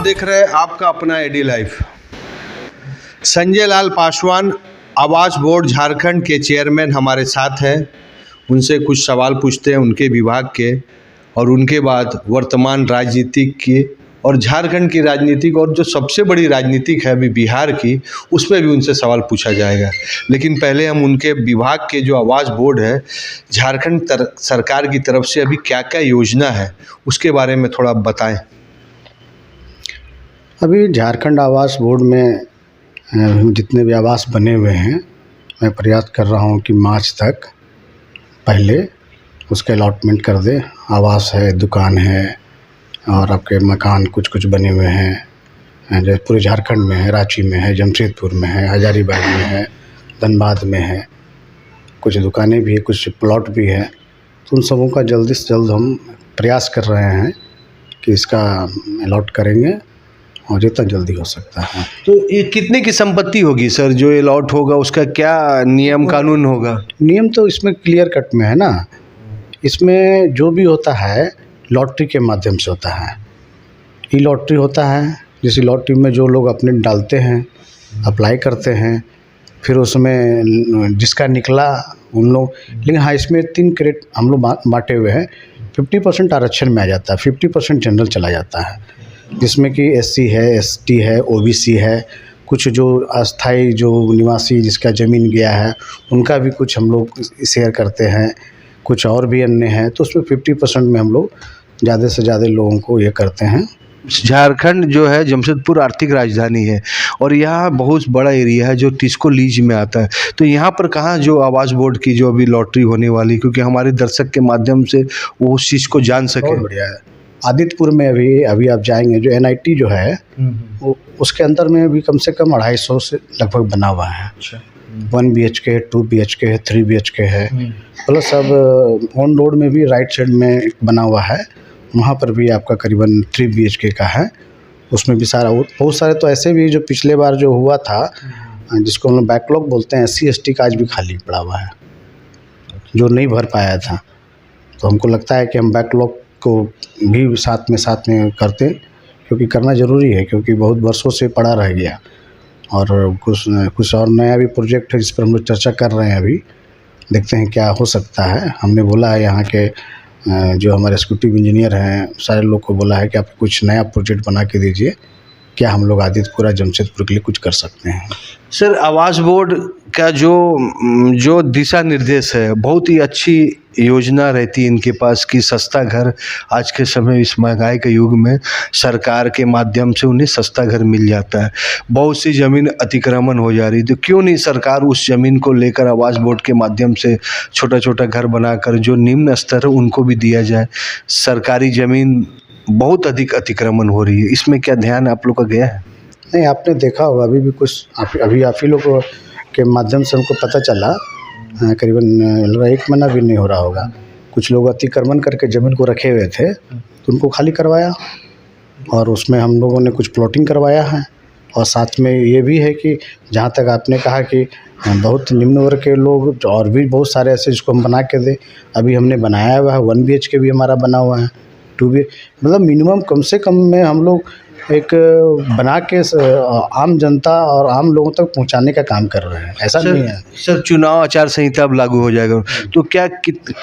देख रहे हैं आपका अपना एडी लाइफ। संजय लाल पासवान आवास बोर्ड झारखंड के चेयरमैन हमारे साथ हैं। उनसे कुछ सवाल पूछते हैं उनके विभाग के, और उनके बाद वर्तमान राजनीतिक की और झारखंड की राजनीतिक और जो सबसे बड़ी राजनीतिक है अभी बिहार की, उसमें भी उनसे सवाल पूछा जाएगा। लेकिन पहले हम उनके विभाग के जो आवास बोर्ड है झारखंड सरकार की तरफ से अभी क्या क्या योजना है उसके बारे में थोड़ा बताएं। अभी झारखंड आवास बोर्ड में जितने भी आवास बने हुए हैं, मैं प्रयास कर रहा हूं कि मार्च तक पहले उसके अलॉटमेंट कर दे। आवास है, दुकान है और आपके मकान कुछ कुछ बने हुए हैं, जो पूरे झारखंड में है, रांची में है, जमशेदपुर में है, हजारीबाग में है, धनबाद में है, कुछ दुकानें भी है, कुछ प्लॉट भी है। तो उन सबों का जल्दी से जल्द हम प्रयास कर रहे हैं कि इसका अलॉट करेंगे और जितना जल्दी हो सकता है। तो ये कितने की संपत्ति होगी सर जो अलॉट होगा, उसका क्या नियम कानून होगा? नियम तो इसमें क्लियर कट में है ना। इसमें जो भी होता है लॉटरी के माध्यम से होता है। ई लॉटरी होता है, जिस लॉटरी में जो लोग अपने डालते हैं, अप्लाई करते हैं, फिर उसमें जिसका निकला उन लोग। लेकिन हाँ, इसमें 3 क्रेडिट हम लोग बांटे हुए हैं। 50% आरक्षण में आ जाता है, 50% जनरल चला जाता है, जिसमें कि SC है, ST है, OBC है, कुछ जो अस्थाई जो निवासी जिसका ज़मीन गया है उनका भी कुछ हम लोग शेयर करते हैं, कुछ और भी अन्य हैं। तो उसमें 50% में हम लोग ज़्यादा से ज़्यादा लोगों को ये करते हैं। झारखंड जो है जमशेदपुर आर्थिक राजधानी है और यहाँ बहुत बड़ा एरिया है जो टिस्को लीज में आता है। तो यहाँ पर कहाँ जो आवास बोर्ड की जो अभी लॉटरी होने वाली, क्योंकि हमारे दर्शक के माध्यम से वो उस चीज़ को जान सके। बहुत बढ़िया है। आदित्यपुर में अभी आप जाएंगे, जो NIT जो है वो उसके अंदर में भी कम से कम 250 से लगभग बना हुआ है। 1 BHK है, 2 BHK है, 3 BHK है, प्लस अब ऑन रोड में भी राइट साइड में बना हुआ है, वहाँ पर भी आपका करीबन 3 BHK का है। उसमें भी सारा बहुत सारे तो ऐसे भी जो पिछले बार जो हुआ था, जिसको हम लोग बैकलॉग बोलते हैं, SC ST का आज भी खाली पड़ा हुआ है, जो नहीं भर पाया था। तो हमको लगता है कि हम बैकलॉग को भी साथ में करते, क्योंकि करना ज़रूरी है, क्योंकि बहुत वर्षों से पड़ा रह गया। और कुछ और नया भी प्रोजेक्ट है जिस पर हम लोग चर्चा कर रहे हैं। अभी देखते हैं क्या हो सकता है। हमने बोला है यहाँ के जो हमारे एग्जीक्यूटिव इंजीनियर हैं, सारे लोग को बोला है कि आप कुछ नया प्रोजेक्ट बना के दीजिए, क्या हम लोग आदित्यपुरा जमशेदपुर के लिए कुछ कर सकते हैं। सर, आवास बोर्ड का जो दिशा निर्देश है, बहुत ही अच्छी योजना रहती है इनके पास कि सस्ता घर, आज के समय इस महंगाई के युग में सरकार के माध्यम से उन्हें सस्ता घर मिल जाता है। बहुत सी ज़मीन अतिक्रमण हो जा रही, तो क्यों नहीं सरकार उस ज़मीन को लेकर आवास बोर्ड के माध्यम से छोटा छोटा घर बनाकर जो निम्न स्तर है उनको भी दिया जाए। सरकारी ज़मीन बहुत अधिक अतिक्रमण हो रही है, इसमें क्या ध्यान आप लोग का गया है? नहीं, आपने देखा होगा अभी भी कुछ अभी आप ही लोग के माध्यम से हमको पता चला, करीबन 1 महीना भी नहीं हो रहा होगा, कुछ लोग अतिक्रमण करके ज़मीन को रखे हुए थे, तो उनको खाली करवाया और उसमें हम लोगों ने कुछ प्लॉटिंग करवाया है। और साथ में ये भी है कि जहाँ तक आपने कहा कि बहुत निम्न वर्ग के लोग और भी बहुत सारे ऐसे जिसको हम बना के दें, अभी हमने बनाया हुआ है। 1 BHK भी हमारा बना हुआ है, 2 BHK, मतलब मिनिमम कम से कम में हम लोग एक बना के आम जनता और आम लोगों तक पहुंचाने का काम कर रहे हैं। ऐसा नहीं है सर, चुनाव आचार संहिता अब लागू हो जाएगा, तो क्या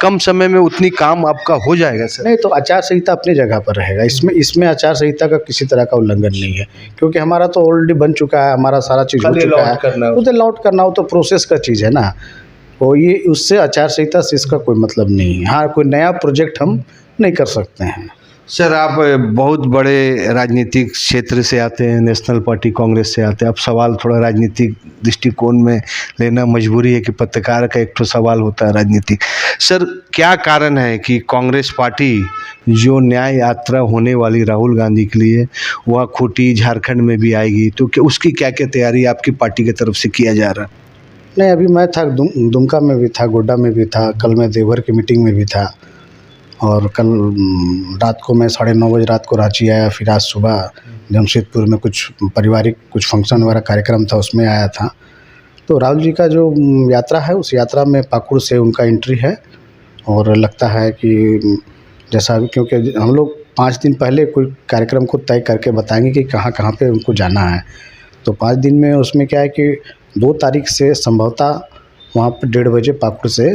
कम समय में उतनी काम आपका हो जाएगा सर? नहीं, तो आचार संहिता अपनी जगह पर रहेगा। इसमें आचार संहिता का किसी तरह का उल्लंघन नहीं है, क्योंकि हमारा तो ऑलरेडी बन चुका है, हमारा सारा चीज़ हो चुका है। उसे लॉट करना हो तो प्रोसेस का चीज़ है ना, तो ये उससे आचार संहिता से इसका कोई मतलब नहीं है। हाँ, कोई नया प्रोजेक्ट हम नहीं कर सकते हैं। सर, आप बहुत बड़े राजनीतिक क्षेत्र से आते हैं, नेशनल पार्टी कांग्रेस से आते हैं। अब सवाल थोड़ा राजनीतिक दृष्टिकोण में लेना मजबूरी है कि पत्रकार का एक तो सवाल होता है राजनीतिक। सर, क्या कारण है कि कांग्रेस पार्टी जो न्याय यात्रा होने वाली राहुल गांधी के लिए, वह खूंटी झारखंड में भी आएगी, तो क्या उसकी क्या क्या तैयारी आपकी पार्टी की तरफ से किया जा रहा? नहीं, अभी मैं था दुमका में भी था, गोड्डा में भी था, कल मैं देवघर की मीटिंग में भी था, और कल रात को मैं 9:30 बजे रात को रांची आया। फिर आज सुबह जमशेदपुर में कुछ पारिवारिक कुछ फंक्शन वगैरह कार्यक्रम था, उसमें आया था। तो राहुल जी का जो यात्रा है, उस यात्रा में पाकुड़ से उनका एंट्री है, और लगता है कि जैसा, क्योंकि हम लोग 5 दिन पहले कोई कार्यक्रम को तय करके बताएंगे कि कहाँ कहाँ पे उनको जाना है। तो 5 दिन में उसमें क्या है कि 2 तारीख से संभवतः वहाँ पर 1:30 बजे पाकुड़ से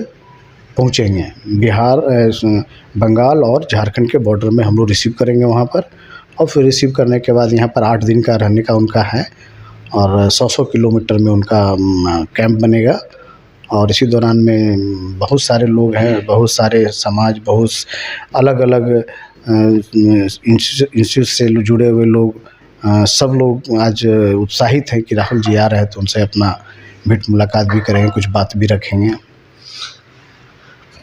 पहुँचेंगे। बिहार बंगाल और झारखंड के बॉर्डर में हम लोग रिसीव करेंगे वहाँ पर, और फिर रिसीव करने के बाद यहाँ पर 8 दिन का रहने का उनका है, और 100 किलोमीटर में उनका कैंप बनेगा। और इसी दौरान में बहुत सारे लोग हैं, बहुत सारे समाज, बहुत अलग अलग इंस्टीट्यूट से जुड़े हुए लोग, सब लोग आज उत्साहित हैं कि राहुल जी आ रहे हैं, तो उनसे अपना भेंट मुलाकात भी करेंगे, कुछ बात भी रखेंगे।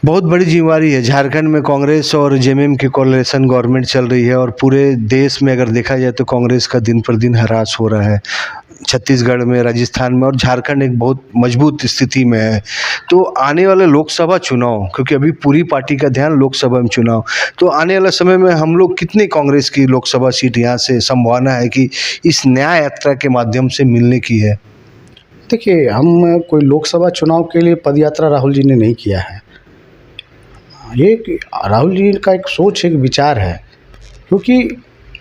बहुत बड़ी जिम्मेवारी है। झारखंड में कांग्रेस और जेएमएम की कोalition गवर्नमेंट चल रही है और पूरे देश में अगर देखा जाए तो कांग्रेस का दिन पर दिन ह्रास हो रहा है। छत्तीसगढ़ में, राजस्थान में, और झारखंड एक बहुत मजबूत स्थिति में है। तो आने वाले लोकसभा चुनाव, क्योंकि अभी पूरी पार्टी का ध्यान लोकसभा में चुनाव, तो आने वाले समय में हम लोग कितनी कांग्रेस की लोकसभा सीट यहाँ से संभावना है कि इस न्याय यात्रा के माध्यम से मिलने की है? देखिए, हम कोई लोकसभा चुनाव के लिए पदयात्रा राहुल जी ने नहीं किया है। ये राहुल जी का एक सोच, एक विचार है, क्योंकि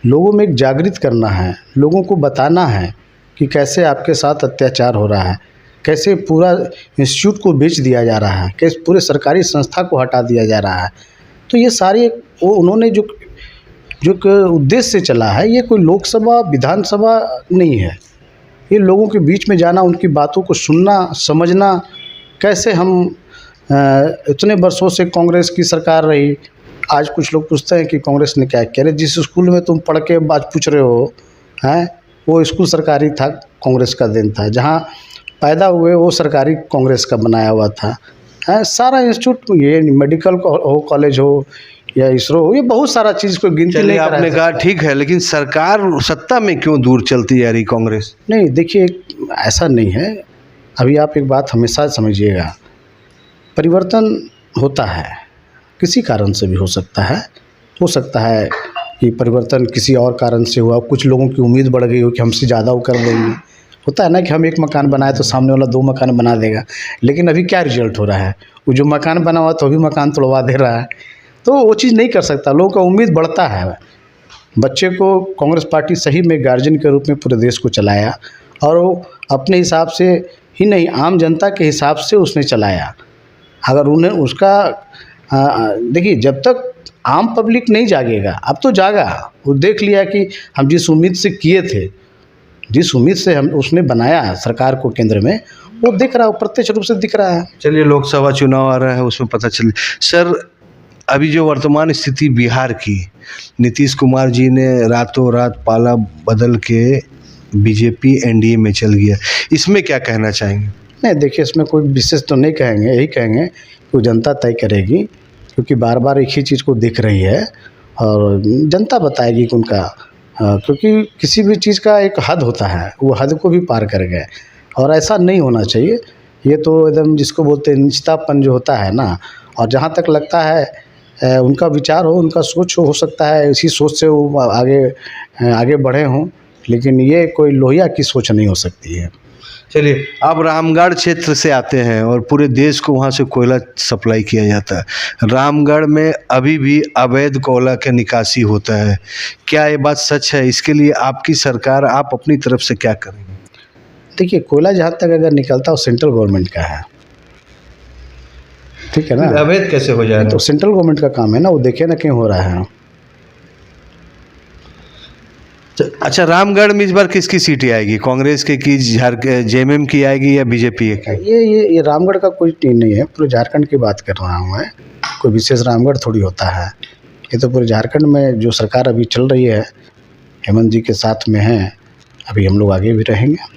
लोगों में एक जागृत करना है, लोगों को बताना है कि कैसे आपके साथ अत्याचार हो रहा है, कैसे पूरा इंस्टीट्यूट को बेच दिया जा रहा है, कैसे पूरे सरकारी संस्था को हटा दिया जा रहा है। तो ये सारे वो उन्होंने जो उद्देश्य से चला है, ये कोई लोकसभा विधानसभा नहीं है। ये लोगों के बीच में जाना, उनकी बातों को सुनना, समझना, कैसे हम इतने वर्षों से कांग्रेस की सरकार रही। आज कुछ लोग पूछते हैं कि कांग्रेस ने क्या किया। जिस स्कूल में तुम पढ़ के आज पूछ रहे हो हैं, वो स्कूल सरकारी था, कांग्रेस का दिन था। जहाँ पैदा हुए वो सरकारी कांग्रेस का बनाया हुआ था। सारा इंस्टीट्यूट, ये मेडिकल हो, कॉलेज हो या इसरो हो, ये बहुत सारा चीज़ को गिनती नहीं। आपने कहा ठीक है, लेकिन सरकार सत्ता में क्यों दूर चलती जा रही कांग्रेस? नहीं, देखिए, ऐसा नहीं है। अभी आप एक बात हमेशा समझिएगा, परिवर्तन होता है, किसी कारण से भी हो सकता है कि परिवर्तन किसी और कारण से हुआ। कुछ लोगों की उम्मीद बढ़ गई हो कि हमसे ज़्यादा वो कर देंगे। होता है ना कि हम एक मकान बनाए तो सामने वाला 2 मकान बना देगा, लेकिन अभी क्या रिजल्ट हो रहा है, वो जो मकान बना हुआ तो भी मकान तोड़वा दे रहा है। तो वो चीज़ नहीं कर सकता, लोगों का उम्मीद बढ़ता है। बच्चे को कांग्रेस पार्टी सही में गार्जियन के रूप में पूरे देश को चलाया, और वो अपने हिसाब से ही नहीं, आम जनता के हिसाब से उसने चलाया। अगर उन्हें उसका देखिए, जब तक आम पब्लिक नहीं जागेगा, अब तो जागा, वो देख लिया कि हम जिस उम्मीद से किए थे, जिस उम्मीद से हम उसने बनाया सरकार को केंद्र में, वो दिख रहा है, वो प्रत्यक्ष रूप से दिख रहा है। चलिए, लोकसभा चुनाव आ रहा है, उसमें पता चले। सर, अभी जो वर्तमान स्थिति बिहार की, नीतीश कुमार जी ने रातों रात पाला बदल के बीजेपी एनडीए में चल गया, इसमें क्या कहना चाहेंगे? नहीं, देखिए, इसमें कोई विशेष तो नहीं कहेंगे, यही कहेंगे कि जनता तय करेगी, क्योंकि बार बार एक ही चीज़ को देख रही है, और जनता बताएगी कि उनका, क्योंकि किसी भी चीज़ का एक हद होता है, वो हद को भी पार कर गए, और ऐसा नहीं होना चाहिए। ये तो एकदम जिसको बोलते हैं निचतापन जो होता है ना, और जहाँ तक लगता है उनका विचार हो, उनका सोच हो सकता है इसी सोच से वो आगे बढ़े हों, लेकिन ये कोई लोहिया की सोच नहीं हो सकती है। चलिए, आप रामगढ़ क्षेत्र से आते हैं और पूरे देश को वहाँ से कोयला सप्लाई किया जाता है। रामगढ़ में अभी भी अवैध कोयला का निकासी होता है, क्या ये बात सच है? इसके लिए आपकी सरकार, आप अपनी तरफ से क्या करेंगे? देखिए, कोयला जहाँ तक अगर निकलता है वो सेंट्रल गवर्नमेंट का है, ठीक है ना। अवैध कैसे हो जाए? तो सेंट्रल गवर्नमेंट का काम है ना, वो देखे ना क्यों हो रहा है। अच्छा, रामगढ़ में इस बार किसकी सीटें आएगी? कांग्रेस के की, जेएमएम की आएगी या बीजेपी की? ये रामगढ़ का कोई टीम नहीं है, पूरे झारखंड की बात कर रहा हूँ मैं। कोई विशेष रामगढ़ थोड़ी होता है, ये तो पूरे झारखंड में जो सरकार अभी चल रही है, हेमंत जी के साथ में है, अभी हम लोग आगे भी रहेंगे।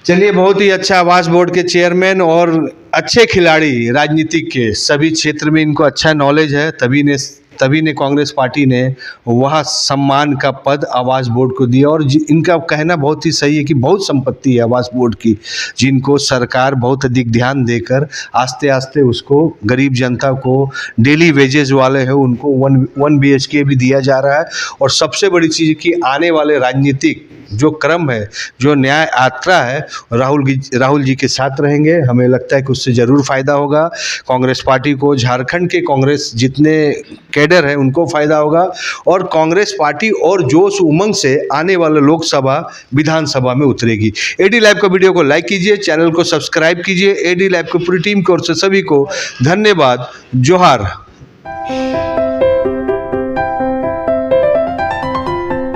चलिए, बहुत ही अच्छा। आवास बोर्ड के चेयरमैन और अच्छे खिलाड़ी, राजनीतिक के सभी क्षेत्र में इनको अच्छा नॉलेज है, तभी ने कांग्रेस पार्टी ने वह सम्मान का पद आवास बोर्ड को दिया। और इनका कहना बहुत ही सही है कि बहुत संपत्ति है आवास बोर्ड की, जिनको सरकार बहुत अधिक ध्यान देकर आस्ते आस्ते उसको गरीब जनता को, डेली वेजेस वाले हैं उनको 1 BHK भी दिया जा रहा है। और सबसे बड़ी चीज़ कि आने वाले राजनीतिक जो क्रम है, जो न्याय यात्रा है, राहुल जी के साथ रहेंगे। हमें लगता है कि उससे ज़रूर फ़ायदा होगा। कांग्रेस पार्टी को, झारखंड के कांग्रेस जितने कैडर हैं उनको फ़ायदा होगा और कांग्रेस पार्टी और जोश उमंग से आने वाला लोकसभा विधानसभा में उतरेगी। एडी लाइव का वीडियो को लाइक कीजिए, चैनल को सब्सक्राइब कीजिए। एडी लाइव की पूरी टीम की ओर से सभी को धन्यवाद। जोहार।